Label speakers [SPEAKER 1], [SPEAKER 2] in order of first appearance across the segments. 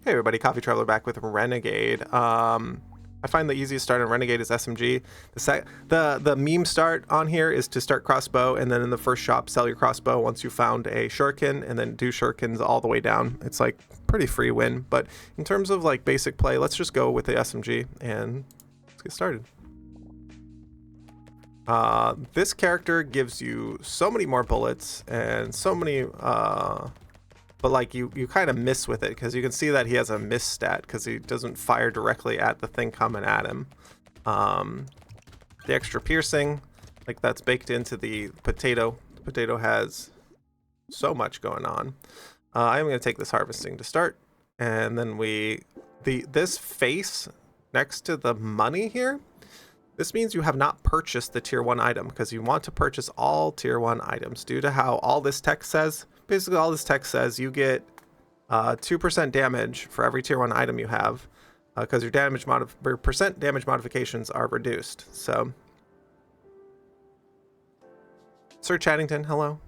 [SPEAKER 1] Hey everybody, Coffee Traveler back with Renegade. I find the easiest start on Renegade is SMG. The meme start on here is to start crossbow, and then in the first shop sell your crossbow once you found a shuriken, and then do shurikens all the way down. It's like pretty free win, but in terms of like basic play, let's just go with the SMG and let's get started. This character gives you so many more bullets and so many but like you kind of miss with it because you can see that he has a miss stat because he doesn't fire directly at the thing coming at him. The extra piercing, like that's baked into the potato. The potato has so much going on. I'm going to take this harvesting to start, and then this face next to the money here, this means you have not purchased the tier 1 item because you want to purchase all tier 1 items due to how all this text says. Basically, all this text says you get 2% damage for every tier 1 item you have because your percent damage modifications are reduced. So, Sir Chaddington, hello.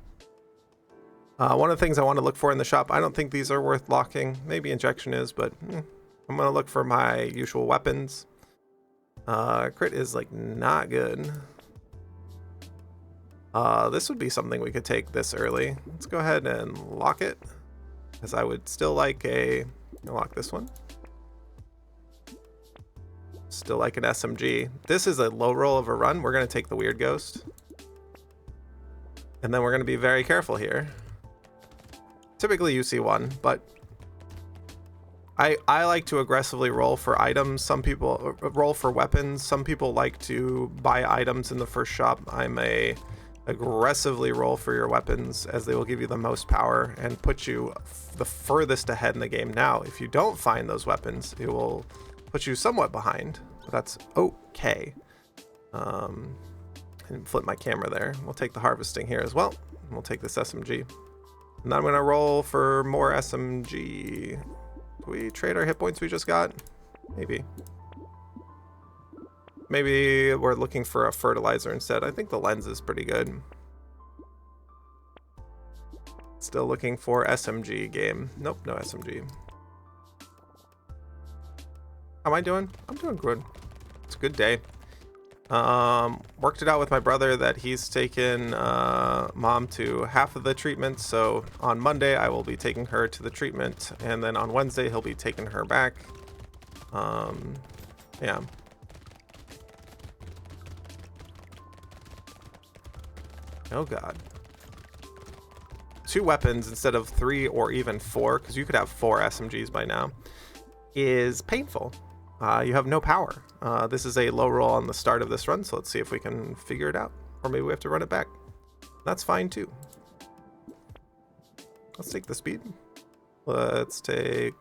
[SPEAKER 1] One of the things I want to look for in the shop, I don't think these are worth locking. Maybe injection is, but I'm going to look for my usual weapons. Crit is like not good. This would be something we could take this early. Let's go ahead and lock it, because I would still like lock this one. Still like an SMG. This is a low roll of a run. We're going to take the weird ghost. And then we're going to be very careful here. Typically you see one, but I like to aggressively roll for items. Some people roll for weapons. Some people like to buy items in the first shop. I'm aggressively roll for your weapons as they will give you the most power and put you the furthest ahead in the game. Now, if you don't find those weapons, it will put you somewhat behind, but that's okay. And flip my camera there. We'll take the harvesting here as well. And we'll take this SMG. And then I'm gonna roll for more SMG. Do we trade our hit points we just got? Maybe we're looking for a fertilizer instead. I think the lens is pretty good. Still looking for SMG game. Nope, no SMG. How am I doing? I'm doing good. It's a good day. Worked it out with my brother that he's taken mom to half of the treatment. So on Monday I will be taking her to the treatment, and then on Wednesday he'll be taking her back. Yeah. Oh god. 2 weapons instead of 3 or even 4, because you could have 4 SMGs by now, is painful. You have no power. This is a low roll on the start of this run, so let's see if we can figure it out. Or maybe we have to run it back. That's fine too. Let's take the speed. Let's take...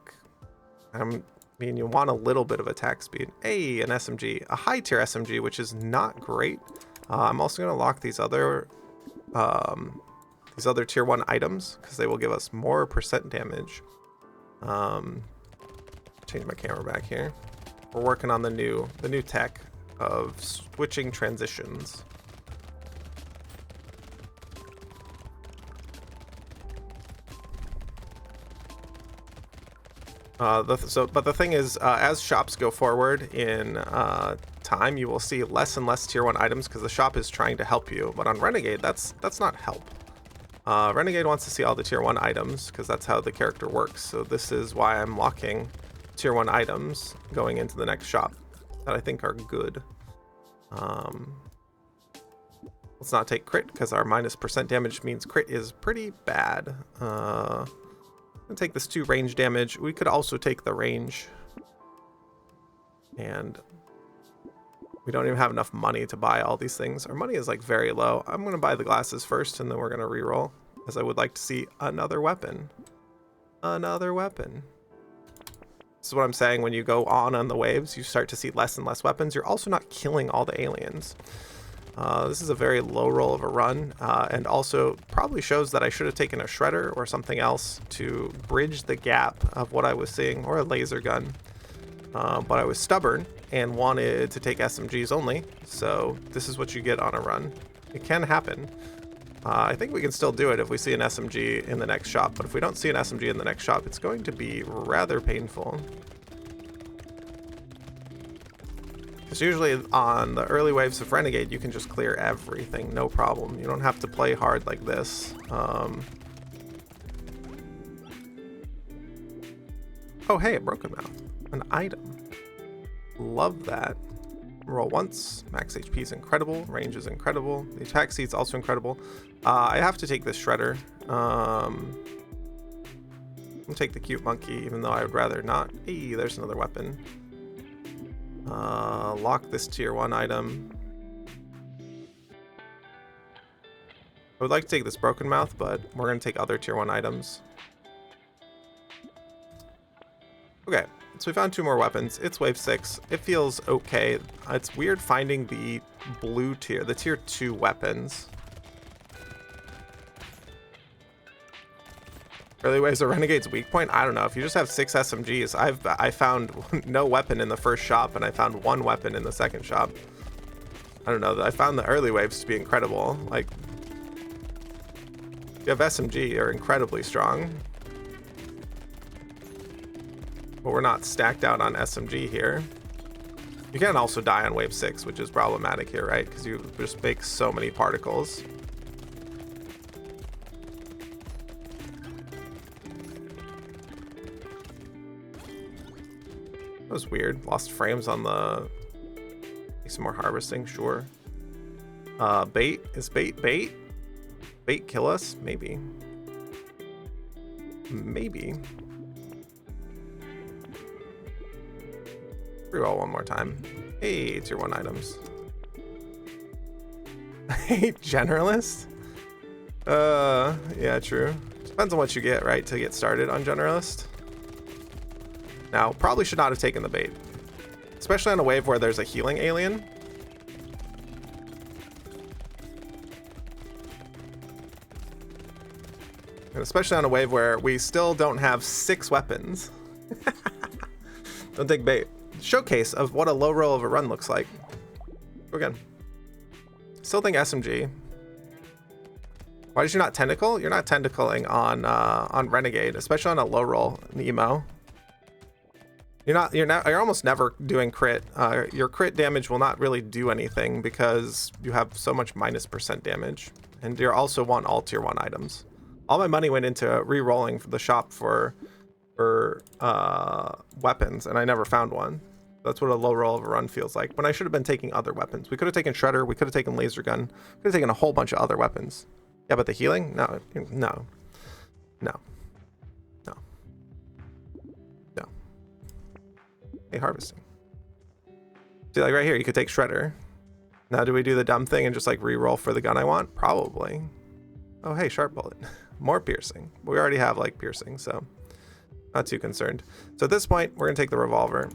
[SPEAKER 1] I mean, you want a little bit of attack speed. Hey, an SMG. A high tier SMG, which is not great. I'm also going to lock these other tier 1 items because they will give us more percent damage. Change my camera back here. We're working on the new tech of switching transitions. But the thing is, as shops go forward in time, you will see less and less tier 1 items because the shop is trying to help you. But on Renegade, that's not help. Renegade wants to see all the tier 1 items because that's how the character works. So this is why I'm locking tier 1 items going into the next shop that I think are good. Let's not take crit because our minus percent damage means crit is pretty bad. I'm gonna take this 2 range damage. We could also take the range, and we don't even have enough money to buy all these things. Our money is like very low. I'm gonna buy the glasses first, and then we're gonna reroll, as I would like to see another weapon. Another weapon. This is what I'm saying. When you go on the waves, you start to see less and less weapons. You're also not killing all the aliens. This is a very low roll of a run, and also probably shows that I should have taken a shredder or something else to bridge the gap of what I was seeing, or a laser gun. But I was stubborn and wanted to take SMGs only, so this is what you get on a run. It can happen. I think we can still do it if we see an SMG in the next shop, but if we don't see an SMG in the next shop, it's going to be rather painful. Because usually on the early waves of Renegade, you can just clear everything, no problem. You don't have to play hard like this. Oh, hey, a broken mouth. An item. Love that. Roll once. Max HP is incredible. Range is incredible. The attack speed is also incredible. I have to take this shredder. I'll take the cute monkey, even though I would rather not. Hey, there's another weapon. Lock this tier 1 item. I would like to take this broken mouth, but we're going to take other tier 1 items. Okay, so we found 2 more weapons. It's wave 6. It feels okay. It's weird finding the blue tier, the tier 2 weapons. Early waves of Renegade's weak point? I don't know. If you just have 6 SMGs, I found no weapon in the first shop, and I found 1 weapon in the second shop. I don't know. I found the early waves to be incredible. Like, if you have SMG, you're incredibly strong. But we're not stacked out on SMG here. You can also die on wave 6, which is problematic here, right? Because you just make so many particles. That was weird. Lost frames on the... Some more harvesting, sure. Bait? Is bait bait? Bait kill us? Maybe. Maybe. Reroll one more time. Hey, tier 1 items. Hey, generalist? Yeah, true. Depends on what you get, right, to get started on generalist. Now, probably should not have taken the bait. Especially on a wave where there's a healing alien. And especially on a wave where we still don't have 6 weapons. Don't take bait. Showcase of what a low roll of a run looks like. Go again. Still think SMG. Why did you not tentacle? You're not tentacling on Renegade, especially on a low roll Nemo. You're almost never doing crit. Your crit damage will not really do anything because you have so much -% damage, and you also want all tier 1 items. All my money went into re-rolling the shop for weapons, and I never found one. That's what a low roll of a run feels like, when I should have been taking other weapons. We could have taken shredder, we could have taken laser gun, we could have taken a whole bunch of other weapons. Yeah, but the healing? No. Hey, harvesting. See, like right here, you could take shredder. Now, do we do the dumb thing and just like re-roll for the gun I want? Probably. Oh, hey, sharp bullet. More piercing. We already have like piercing, so not too concerned. So at this point, we're gonna take the revolver,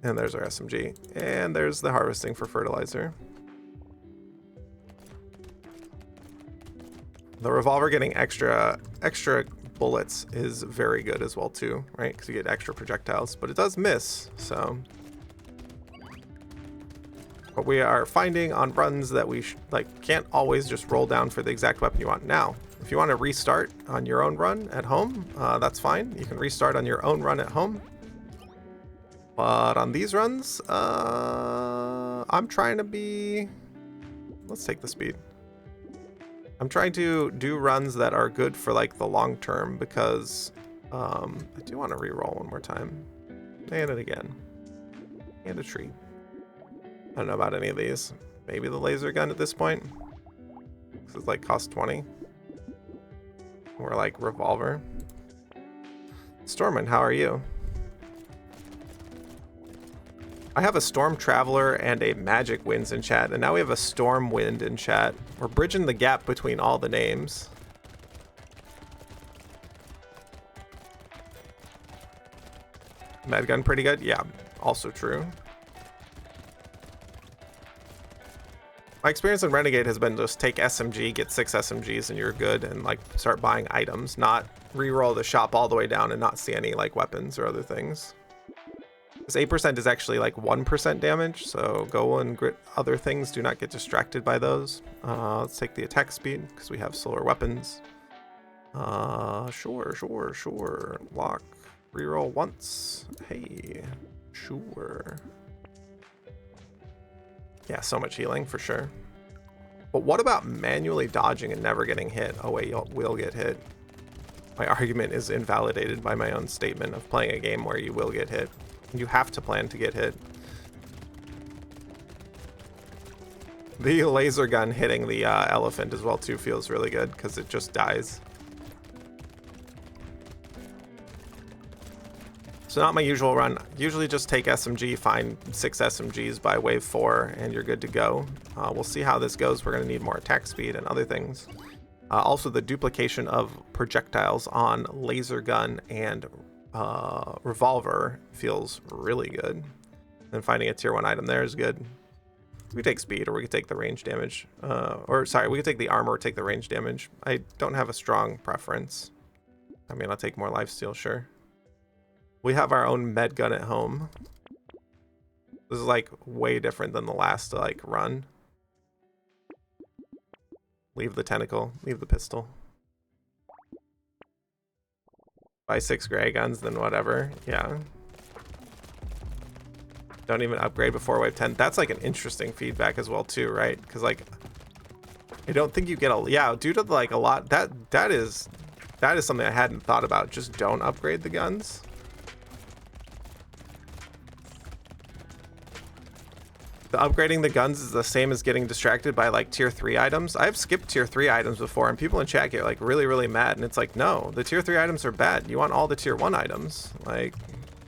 [SPEAKER 1] and there's our SMG, and there's the harvesting for fertilizer. The revolver getting extra bullets is very good as well too, right? Because you get extra projectiles, but it does miss, so. But we are finding on runs that we can't always just roll down for the exact weapon you want. Now, if you want to restart on your own run at home, that's fine. You can restart on your own run at home. But on these runs, I'm trying to be... Let's take the speed. I'm trying to do runs that are good for like the long term, because I do want to re-roll one more time. And it again. And a tree. I don't know about any of these. Maybe the laser gun at this point. This is like cost 20. Or like revolver. Stormin, how are you? I have a Storm Traveler and a Magic Winds in chat, and now we have a Storm Wind in chat. We're bridging the gap between all the names. Mad Gun pretty good? Yeah, also true. My experience in Renegade has been just take SMG, get 6 SMGs and you're good, and like start buying items, not re-roll the shop all the way down and not see any like weapons or other things. This 8% is actually like 1% damage, so go and grit other things. Do not get distracted by those. Let's take the attack speed because we have slower weapons. Sure. Lock. Reroll once. Hey, sure. Yeah, so much healing for sure. But what about manually dodging and never getting hit? Oh wait, you will get hit. My argument is invalidated by my own statement of playing a game where you will get hit. You have to plan to get hit. The laser gun hitting the elephant as well too feels really good because it just dies. So not my usual run. Usually just take SMG, find 6 SMGs by wave 4, and you're good to go. We'll see how this goes. We're going to need more attack speed and other things. Also, the duplication of projectiles on laser gun and revolver feels really good. And finding a tier 1 item there is good. We could take speed, or we could take the range damage. We could take the armor or take the range damage. I don't have a strong preference. I mean, I'll take more lifesteal, sure. We have our own med gun at home. This is like way different than the last like run. Leave the tentacle, leave the pistol. Buy 6 gray guns, then whatever. Yeah. Don't even upgrade before wave 10. That's like an interesting feedback as well too, right? Because like I don't think you get a due to like a lot that is something I hadn't thought about. Just don't upgrade the guns. The upgrading the guns is the same as getting distracted by like tier 3 items. I've skipped tier 3 items before and people in chat get like really mad, and it's like, no, the tier 3 items are bad. You want all the tier 1 items. Like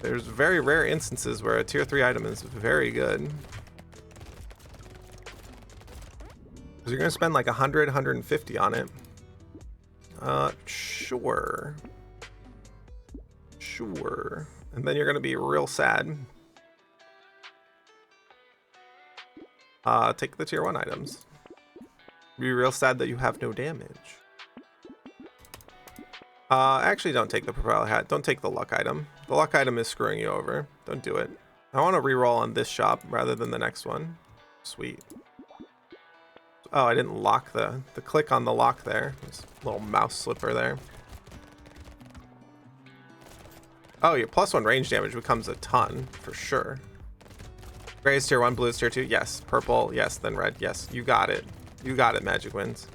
[SPEAKER 1] there's very rare instances where a tier 3 item is very good. Because you're gonna spend like 100, 150 on it. Sure. And then you're gonna be real sad. Take the tier 1 items. Be real sad that you have no damage. Actually don't take the propeller hat. Don't take the luck item. The luck item is screwing you over. Don't do it. I want to reroll on this shop rather than the next one. Sweet. Oh, I didn't lock the click on the lock there. This little mouse slipper there. Oh, your +1 range damage becomes a ton for sure. Gray is tier 1, blue is tier 2. Yes. Purple, yes. Then red, yes. You got it. You got it, Magic Wins.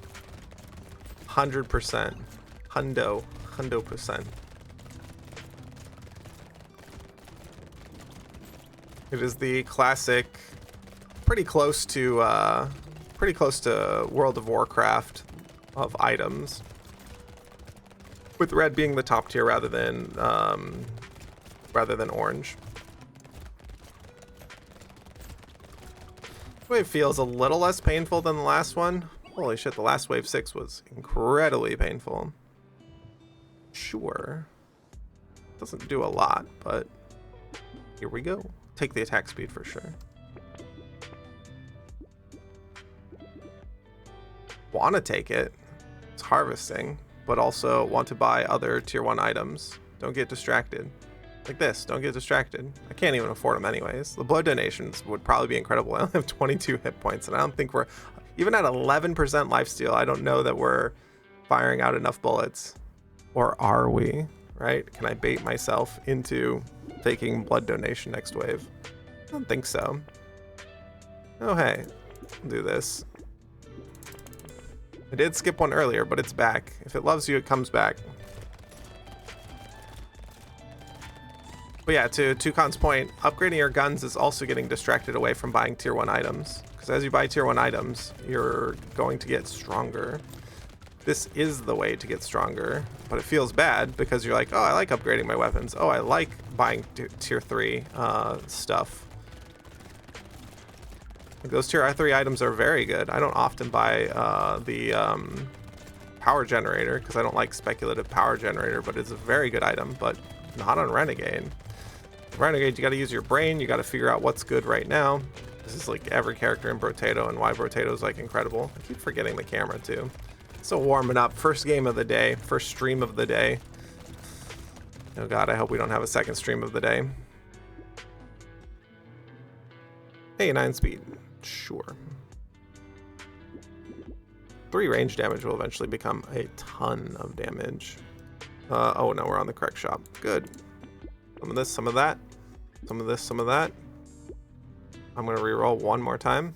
[SPEAKER 1] 100%. Hundo percent. It is the classic, pretty close to World of Warcraft of items, with red being the top tier rather than orange. Wave feels a little less painful than the last one. Holy shit, the last wave 6 was incredibly painful. Sure. Doesn't do a lot, but here we go. Take the attack speed for sure. Want to take it. It's harvesting, but also want to buy other tier 1 items. Don't get distracted. Like this, don't get distracted. I can't even afford them anyways. The blood donations would probably be incredible. I only have 22 hit points, and I don't think we're, even at 11% lifesteal, I don't know that we're firing out enough bullets. Or are we, right? Can I bait myself into taking blood donation next wave? I don't think so. Oh, hey, I'll do this. I did skip one earlier, but it's back. If it loves you, it comes back. But yeah, to Tucon's point, upgrading your guns is also getting distracted away from buying tier 1 items. Because as you buy tier 1 items, you're going to get stronger. This is the way to get stronger, but it feels bad because you're like, oh, I like upgrading my weapons. Oh, I like buying tier 3 stuff. Like those tier 3 items are very good. I don't often buy the power generator because I don't like speculative power generator, but it's a very good item, but not on Renegade. Renegade, you got to use your brain. You got to figure out what's good right now. This is like every character in Brotato and why Brotato is like incredible. I keep forgetting the camera too. So warming up. First game of the day. First stream of the day. Oh god, I hope we don't have a second stream of the day. Hey, 9 speed. Sure. 3 range damage will eventually become a ton of damage. Oh no, we're on the correct shop. Good. Some of this, some of that. Some of this, some of that. I'm gonna reroll one more time.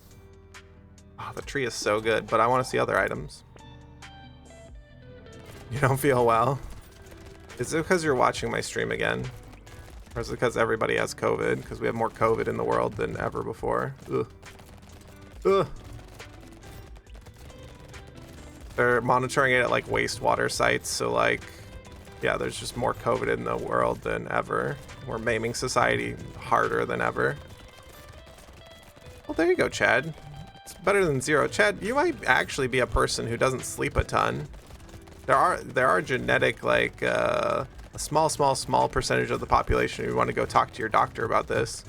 [SPEAKER 1] Oh, the tree is so good, but I want to see other items. You don't feel well? Is it because you're watching my stream again? Or is it because everybody has COVID? Because we have more COVID in the world than ever before. Ugh. Ugh. They're monitoring it at like wastewater sites, so like, yeah, there's just more COVID in the world than ever. We're maiming society harder than ever. Well, there you go, Chad. It's better than 0. Chad, you might actually be a person who doesn't sleep a ton. There are genetic, like, a small percentage of the population who want to go talk to your doctor about this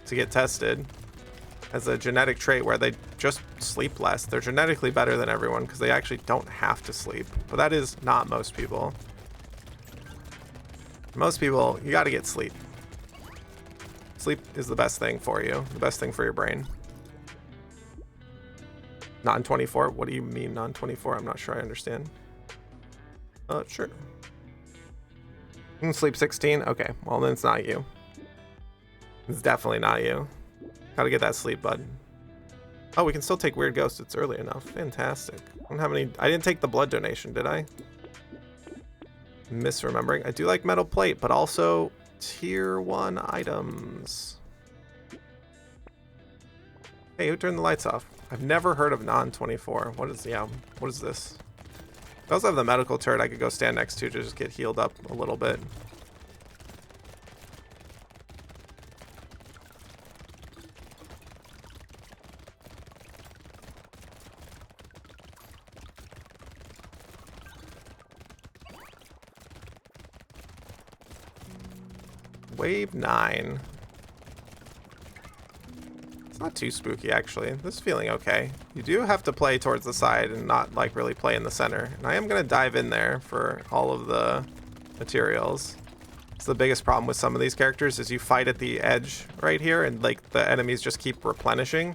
[SPEAKER 1] to get tested. As a genetic trait where they just sleep less. They're genetically better than everyone because they actually don't have to sleep. But that is not most people. Most people, you got to get sleep. Sleep is the best thing for you. The best thing for your brain. Non-24? What do you mean non-24? I'm not sure I understand. Sure. You can sleep 16? Okay, well then it's not you. It's definitely not you. Gotta get that sleep, bud. Oh, we can still take weird ghosts. It's early enough. Fantastic. I don't have any. I didn't take the blood donation, did I? Misremembering. I do like metal plate, but also tier 1 items. Hey, who turned the lights off? I've never heard of non-24. What is this? I also have the medical turret I could go stand next to just get healed up a little bit. Wave 9. It's not too spooky, actually. This is feeling okay. You do have to play towards the side and not, like, really play in the center. And I am going to dive in there for all of the materials. It's the biggest problem with some of these characters is you fight at the edge right here, and, like, the enemies just keep replenishing.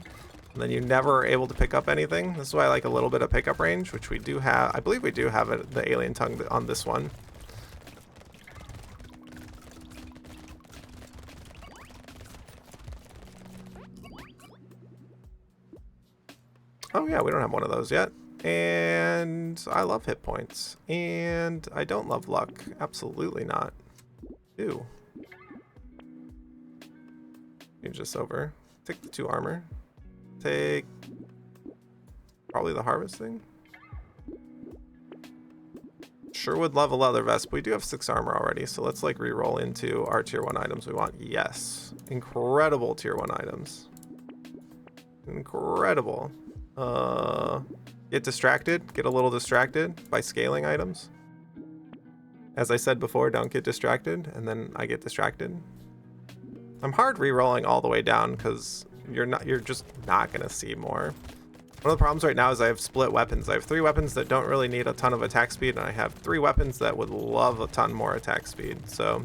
[SPEAKER 1] And then you never are able to pick up anything. This is why I like a little bit of pickup range, which we do have. I believe we do have it, the alien tongue on this one. Oh yeah, we don't have one of those yet. And I love hit points. And I don't love luck. Absolutely not. Ew. Change this over. Take the 2 armor. Take probably the harvesting. Sure would love a leather vest, but we do have 6 armor already. So let's like re-roll into our tier 1 items we want. Yes. Incredible tier 1 items. Incredible. Get distracted, get a little distracted by scaling items. As I said before, don't get distracted, and then I get distracted. I'm hard re-rolling all the way down because you're just not gonna see more. One of the problems right now is I have split weapons. I have 3 weapons that don't really need a ton of attack speed, and I have 3 weapons that would love a ton more attack speed. So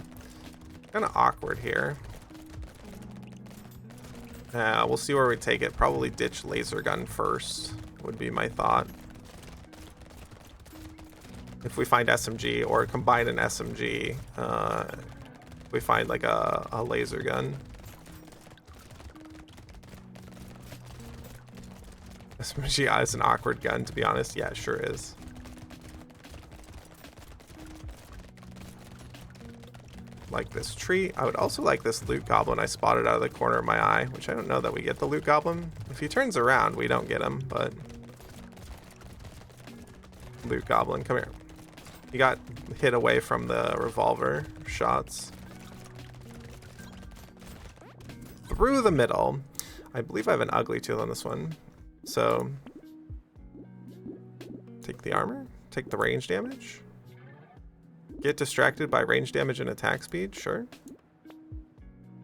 [SPEAKER 1] kind of awkward here. We'll see where we take it. Probably ditch laser gun first would be my thought. If we find SMG or combine an SMG, if we find like a laser gun. SMG is an awkward gun, to be honest. Yeah, it sure is. Like this tree. I would also like this loot goblin I spotted out of the corner of my eye, which I don't know that we get the loot goblin. If he turns around, we don't get him, but loot goblin, come here. He got hit away from the revolver shots. Through the middle. I believe I have an ugly tooth on this one. So take the armor, take the range damage. Get distracted by range damage and attack speed, sure.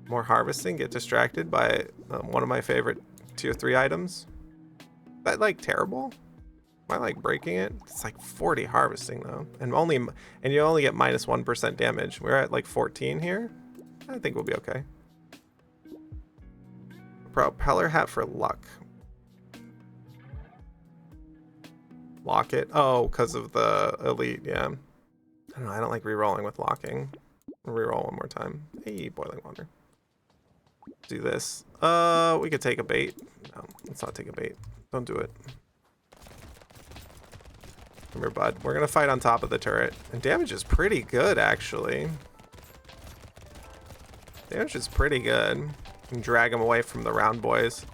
[SPEAKER 1] More harvesting, get distracted by one of my favorite tier 3 items. Is that like terrible? Am I like breaking it? It's like 40 harvesting though. And you only get minus 1% damage. We're at like 14 here. I think we'll be okay. Propeller hat for luck. Lock it. Oh, because of the elite, yeah. I don't know, I don't like re-rolling with locking. Reroll one more time. Hey, boiling water. Do this. We could take a bait. No, let's not take a bait. Don't do it. Come here, bud. We're gonna fight on top of the turret. And damage is pretty good, actually. Damage is pretty good. You can drag them away from the round boys.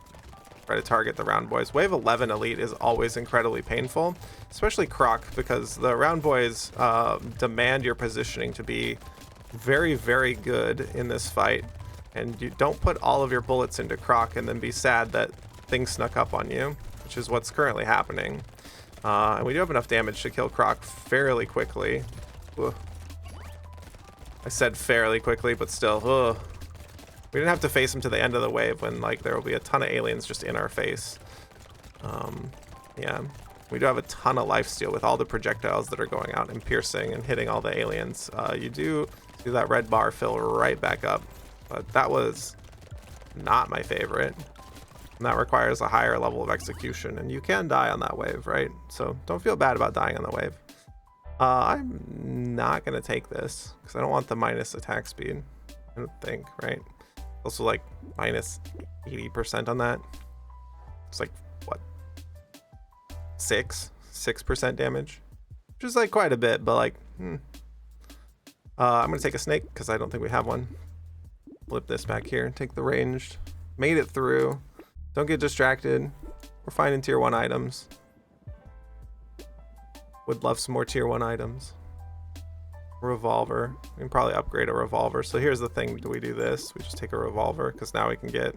[SPEAKER 1] Try to target the round boys. Wave 11 elite is always incredibly painful, especially Croc, because the round boys demand your positioning to be very, very good in this fight. And you don't put all of your bullets into Croc and then be sad that things snuck up on you, which is what's currently happening. And we do have enough damage to kill Croc fairly quickly. Ugh. I said fairly quickly, but still. Ugh. We didn't have to face him to the end of the wave when like there will be a ton of aliens just in our face. Yeah, we do have a ton of lifesteal with all the projectiles that are going out and piercing and hitting all the aliens. You do see that red bar fill right back up, but that was not my favorite. And that requires a higher level of execution, and you can die on that wave, right? So don't feel bad about dying on the wave. I'm not gonna take this because I don't want the minus attack speed. I don't think, right? Also like minus 80% on that. It's like what, 6% damage, which is like quite a bit, but like I'm gonna take a snake because I don't think we have one. Flip this back here, take the ranged. Made it through. Don't get distracted. We're finding tier 1 items. Would love some more tier 1 items. Revolver. We can probably upgrade a revolver. So here's the thing. Do we do this? We just take a revolver because now we can get...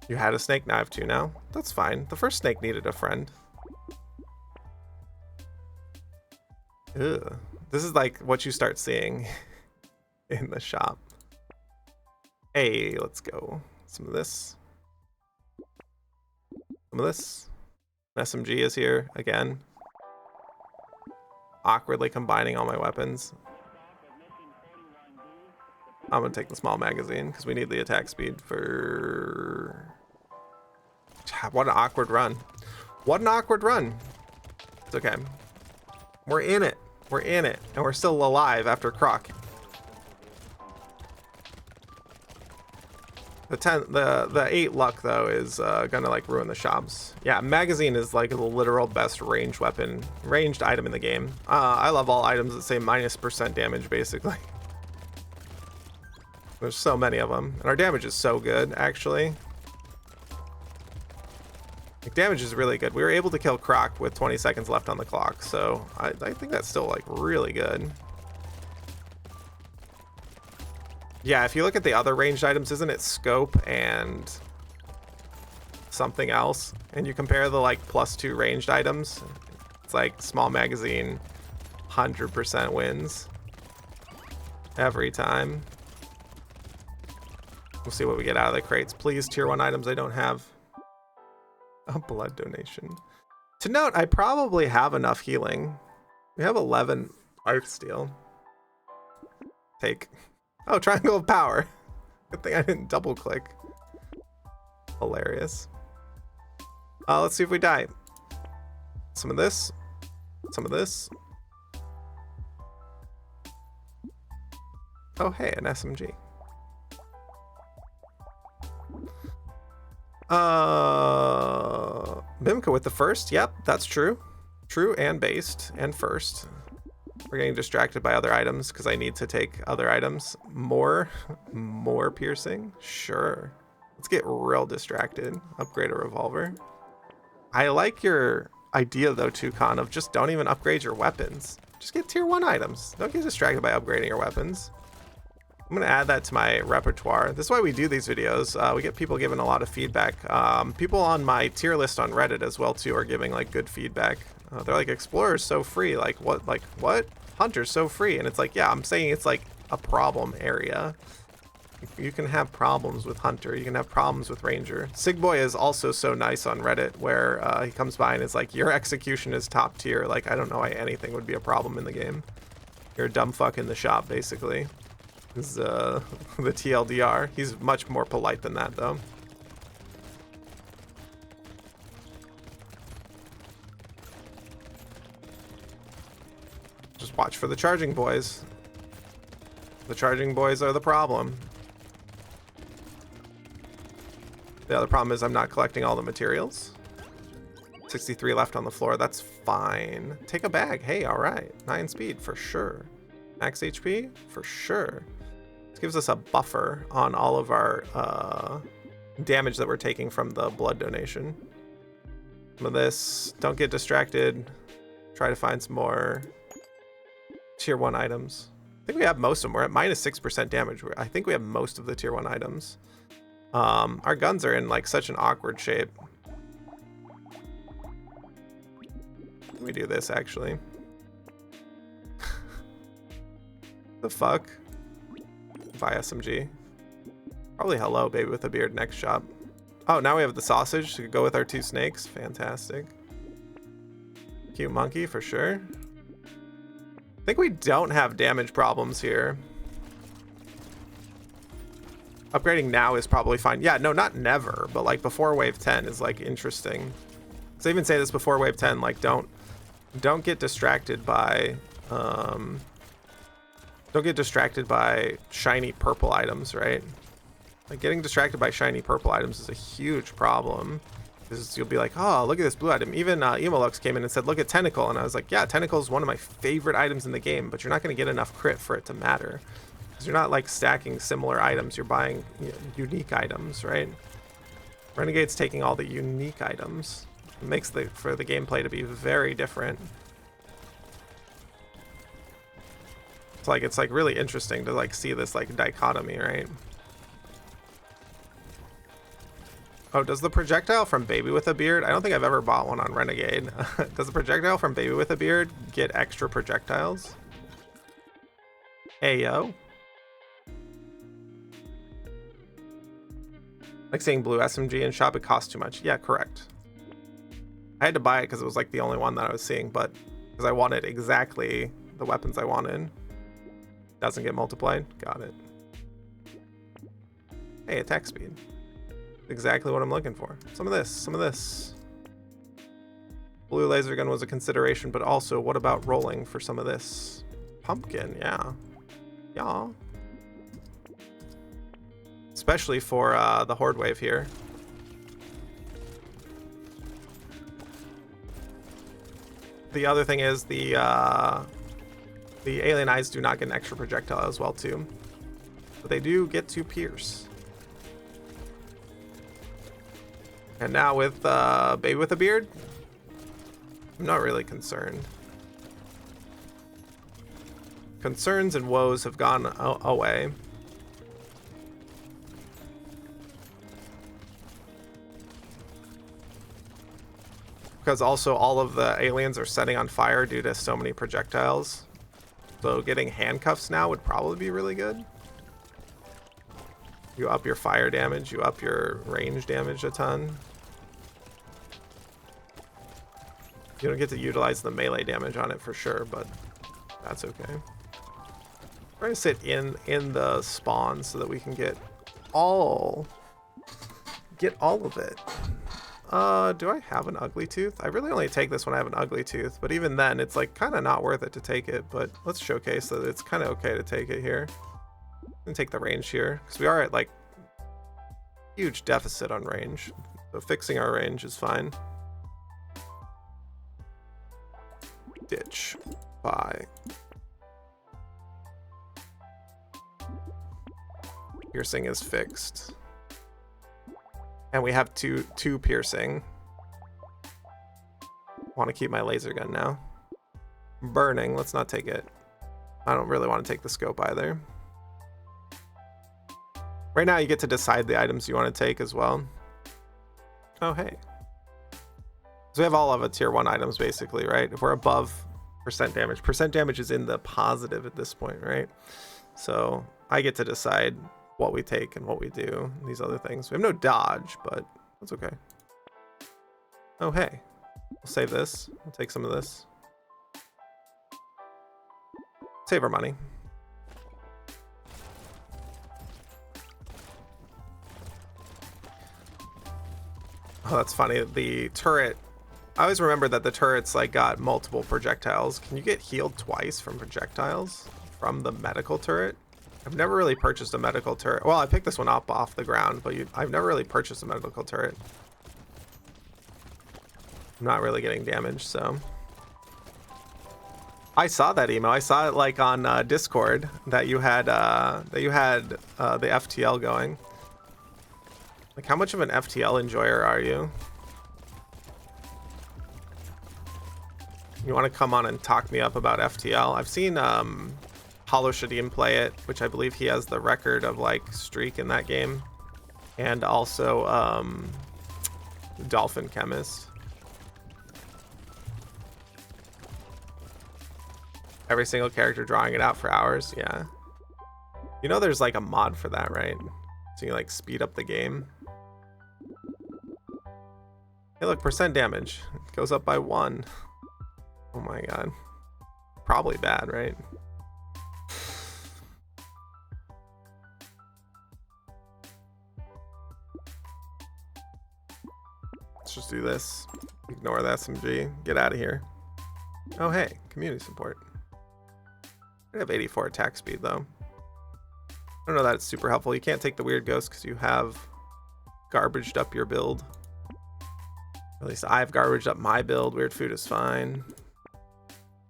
[SPEAKER 1] You had a snake, now I have 2 now. That's fine. The first snake needed a friend. Ugh. This is like what you start seeing in the shop. Hey, let's go. Some of this. Some of this. An SMG is here again. Awkwardly combining all my weapons. I'm gonna take the small magazine because we need the attack speed for... What an awkward run. What an awkward run. It's okay. We're in it. We're in it. And we're still alive after Croc. The 8 luck though is gonna like ruin the shops. Yeah, magazine is like the literal best ranged item in the game. I love all items that say -% damage basically. There's so many of them, and our damage is so good actually. Like, damage is really good. We were able to kill Croc with 20 seconds left on the clock, so I think that's still like really good. Yeah, if you look at the other ranged items, isn't it scope and something else? And you compare the like +2 ranged items, it's like small magazine 100% wins every time. We'll see what we get out of the crates. Please, tier 1 items I don't have. A blood donation. To note, I probably have enough healing. We have 11 lifesteal. Take. Oh, triangle of power. Good thing I didn't double click. Hilarious. Let's see if we die. Some of this. Some of this. Oh, hey, an SMG. Mimka with the first. Yep, that's true. True and based and first. We're getting distracted by other items because I need to take other items. More piercing. Sure. Let's get real distracted. Upgrade a revolver. I like your idea though, Toucan, of just don't even upgrade your weapons. Just get tier 1 items. Don't get distracted by upgrading your weapons. I'm gonna add that to my repertoire. This is why we do these videos. We get people giving a lot of feedback. People on my tier list on Reddit as well too are giving like good feedback. They're like, Explorer's so free. Like what? Like what? Hunter's so free. And it's like, yeah, I'm saying it's like a problem area. You can have problems with Hunter. You can have problems with Ranger. Sigboy is also so nice on Reddit where he comes by and is like, your execution is top tier. Like, I don't know why anything would be a problem in the game. You're a dumb fuck in the shop, basically. is the TLDR. He's much more polite than that, though. Just watch for the charging boys. The charging boys are the problem. The other problem is I'm not collecting all the materials. 63 left on the floor. That's fine. Take a bag. Hey, all right. 9 speed for sure. Max HP for sure. This gives us a buffer on all of our damage that we're taking from the blood donation. Some of this. Don't get distracted. Try to find some more tier 1 items. I think we have most of them. We're at minus 6% damage. I think we have most of the tier 1 items. Our guns are in like such an awkward shape. Let me do this actually. The fuck? Buy SMG. Probably hello, baby with a beard next shop. Oh, now we have the sausage to go with our 2 snakes. Fantastic. Cute monkey for sure. I think we don't have damage problems here. Upgrading now is probably fine. Yeah, no, not never, but like before wave 10 is like interesting. So I even say this before wave 10, like don't get distracted by shiny purple items, right? Like getting distracted by shiny purple items is a huge problem. Because you'll be like, oh, look at this blue item. Even Emolux came in and said, look at Tentacle. And I was like, yeah, Tentacle is one of my favorite items in the game, but you're not going to get enough crit for it to matter. Because you're not like stacking similar items, you're buying unique items, right? Renegade's taking all the unique items. It makes for the gameplay to be very different. It's like really interesting to like see this like dichotomy, right? Oh, does the projectile from Baby with a Beard? I don't think I've ever bought one on Renegade. Does the projectile from Baby with a Beard get extra projectiles? Ayo. Like seeing blue SMG in shop, it costs too much. Yeah, correct. I had to buy it because it was like the only one that I was seeing, but because I wanted exactly the weapons I wanted. Doesn't get multiplied. Got it. Hey, attack speed. Exactly what I'm looking for. Some of this, some of this. Blue laser gun was a consideration, but also what about rolling for some of this? Pumpkin, yeah. Yeah. Especially for the horde wave here. The other thing is the alien eyes do not get an extra projectile as well too. But they do get to pierce. And now with Baby with a Beard, I'm not really concerned. Concerns and woes have gone away. Because also all of the aliens are setting on fire due to so many projectiles. So getting handcuffs now would probably be really good. You up your fire damage, you up your range damage a ton. You don't get to utilize the melee damage on it for sure, but that's okay. We're gonna sit in the spawn so that we can get all of it. Do I have an ugly tooth? I really only take this when I have an ugly tooth, but even then it's like kind of not worth it to take it, but let's showcase that it's kind of okay to take it here. And take the range here because we are at like huge deficit on range, so fixing our range is fine. Ditch. Buy. Piercing is fixed. And we have two piercing. Want to keep my laser gun now. Burning, let's not take it. I don't really want to take the scope either. Right now you get to decide the items you want to take as well. Oh, hey. So we have all of a tier 1 items basically, right? If we're above percent damage is in the positive at this point, right? So I get to decide what we take and what we do, these other things. We have no dodge, but that's okay. Oh, hey. We'll save this. We'll take some of this. Save our money. Oh, that's funny. The turret, I always remember that the turrets like got multiple projectiles. Can you get healed twice from projectiles from the medical turret? I've never really purchased a medical turret. Well, I picked this one up off the ground, but I've never really purchased a medical turret. I'm not really getting damaged, so. I saw that email. I saw it like on Discord that you had the FTL going. Like, how much of an FTL enjoyer are you? You want to come on and talk me up about FTL? I've seen Hollow Shadim play it, which I believe he has the record of like streak in that game, and also Dolphin Chemist. Every single character drawing it out for hours, yeah. You know there's like a mod for that, right? So you like speed up the game. Hey look, percent damage. It goes up by 1. Oh my god. Probably bad, right? Let's just do this. Ignore the SMG. Get out of here. Oh hey, community support. I have 84 attack speed though. I don't know that it's super helpful. You can't take the weird ghost because you have garbaged up your build. At least I've garbaged up my build. Weird food is fine.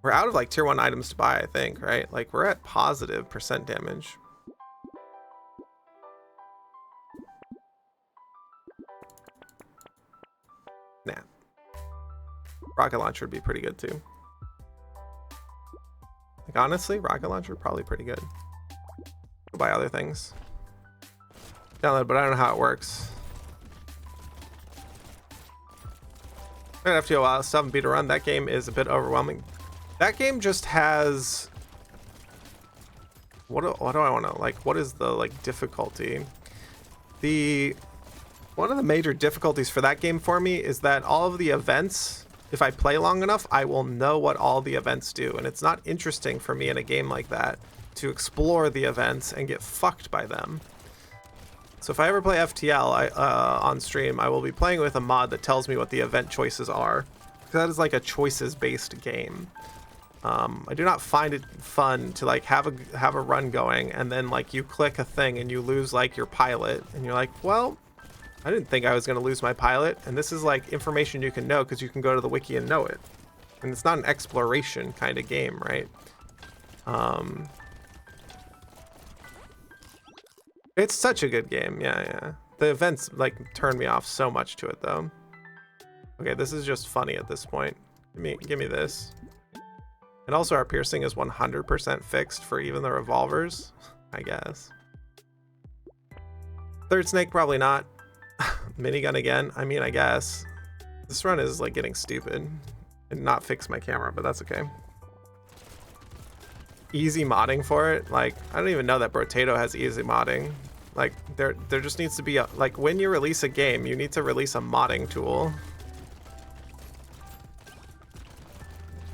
[SPEAKER 1] We're out of like tier 1 items to buy, I think, right? Like we're at positive percent damage. Nah. Rocket launcher would be pretty good too. Like honestly, rocket launcher probably pretty good. Go buy other things. Download, but I don't know how it works. FTO 7 beat a run. That game is a bit overwhelming. That game just has. What do I want to like? What is the like difficulty? One of the major difficulties for that game for me is that all of the events, if I play long enough, I will know what all the events do, and it's not interesting for me in a game like that to explore the events and get fucked by them. So if I ever play FTL on stream, I will be playing with a mod that tells me what the event choices are, because that is like a choices-based game. I do not find it fun to like have a run going and then like you click a thing and you lose like your pilot, and you're like, well, I didn't think I was going to lose my pilot, and this is like information you can know because you can go to the wiki and know it, and it's not an exploration kind of game, right? It's such a good game. Yeah. The events like turn me off so much to it though. Okay, this is just funny at this point. Give me this. And also our piercing is 100% fixed for even the revolvers, I guess. Third snake, probably not. Minigun again. I mean, I guess. This run is like getting stupid and not fix my camera, but that's okay. Easy modding for it. Like, I don't even know that Brotato has easy modding. Like, there just needs to be a, like, when you release a game, you need to release a modding tool.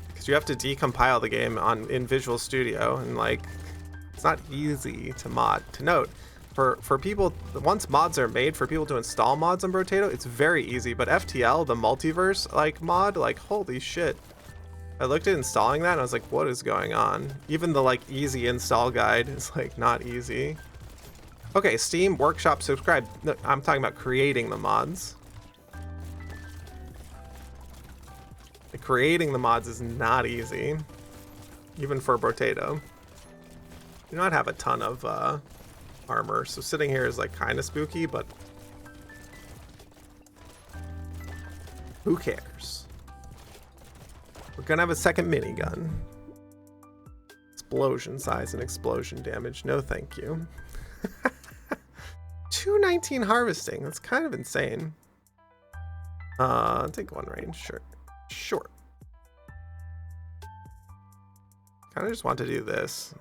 [SPEAKER 1] Because you have to decompile the game in Visual Studio, and like, it's not easy to mod. To note, for people, once mods are made for people to install mods on Brotato, it's very easy. But FTL, the multiverse like mod, like holy shit. I looked at installing that and I was like, what is going on? Even the like easy install guide is like not easy. Okay, Steam Workshop subscribe. No, I'm talking about creating the mods. Creating the mods is not easy, even for Brotato. Do not have a ton of armor, so sitting here is like kind of spooky, but who cares? We're gonna have a second minigun. Explosion size and explosion damage. No, thank you. 219 harvesting. That's kind of insane. Take one range, sure. Sure. Kind of just want to do this.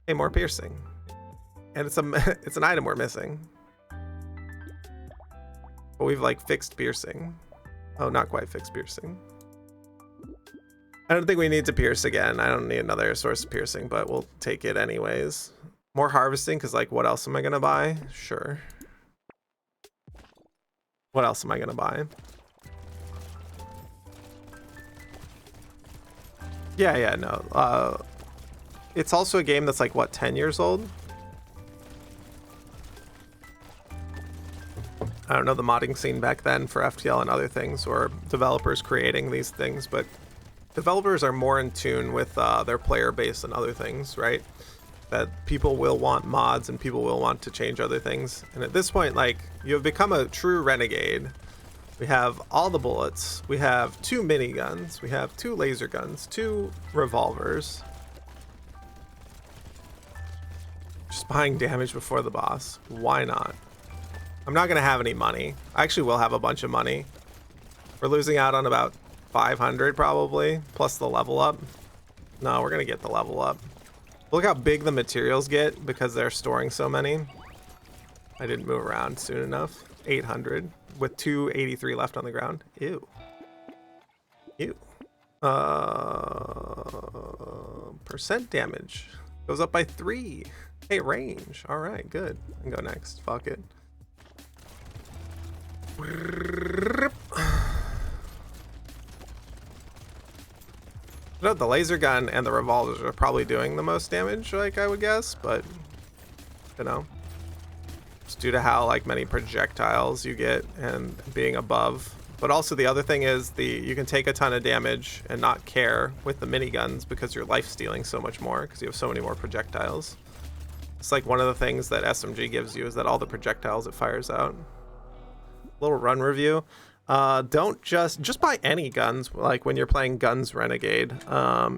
[SPEAKER 1] Hey, more piercing. And it's an item we're missing. But we've like fixed piercing. Oh, not quite fixed piercing. I don't think we need to pierce again. I don't need another source of piercing, but we'll take it anyways. More harvesting, because like what else am I gonna buy? Sure. What else am I gonna buy? Yeah, no. It's also a game that's like, what, 10 years old? I don't know the modding scene back then for FTL and other things, or developers creating these things, but developers are more in tune with their player base and other things, right? That people will want mods and people will want to change other things. And at this point, like, you have become a true renegade. We have all the bullets. We have 2 miniguns. We have 2 laser guns, 2 revolvers. Just buying damage before the boss. Why not? I'm not gonna have any money. I actually will have a bunch of money. We're losing out on about 500 probably, plus the level up. No, we're gonna get the level up. Look how big the materials get because they're storing so many. I didn't move around soon enough. 800 with 283 left on the ground. Ew. Ew. Percent damage goes up by 3. Hey, range. All right, good. I can go next. Fuck it. The laser gun and the revolvers are probably doing the most damage, like I would guess, but you know, it's due to how like many projectiles you get and being above. But also the other thing is you can take a ton of damage and not care with the miniguns because you're life stealing so much more because you have so many more projectiles. It's like one of the things that SMG gives you is that all the projectiles it fires out. Little run review. Don't just buy any guns, like when you're playing Guns Renegade,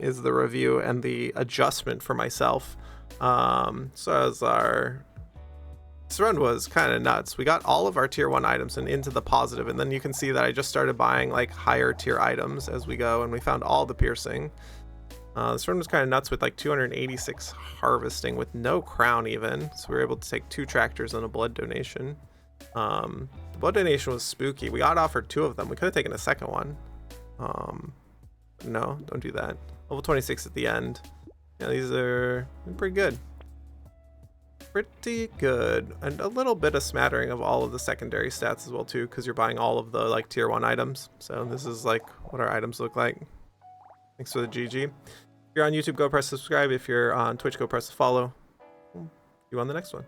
[SPEAKER 1] is the review and the adjustment for myself. So as this run was kind of nuts. We got all of our tier 1 items and into the positive, and then you can see that I just started buying like higher tier items as we go, and we found all the piercing. This run was kind of nuts with like 286 harvesting with no crown even, so we were able to take 2 tractors and a blood donation. The blood donation was spooky. We got offered 2 of them. We could have taken a second one. No, don't do that. Level 26 at the end. Yeah, these are pretty good. Pretty good. And a little bit of smattering of all of the secondary stats as well too, because you're buying all of the like tier 1 items. So this is like what our items look like. Thanks for the GG. If you're on YouTube, go press subscribe. If you're on Twitch, go press follow. See you on the next one.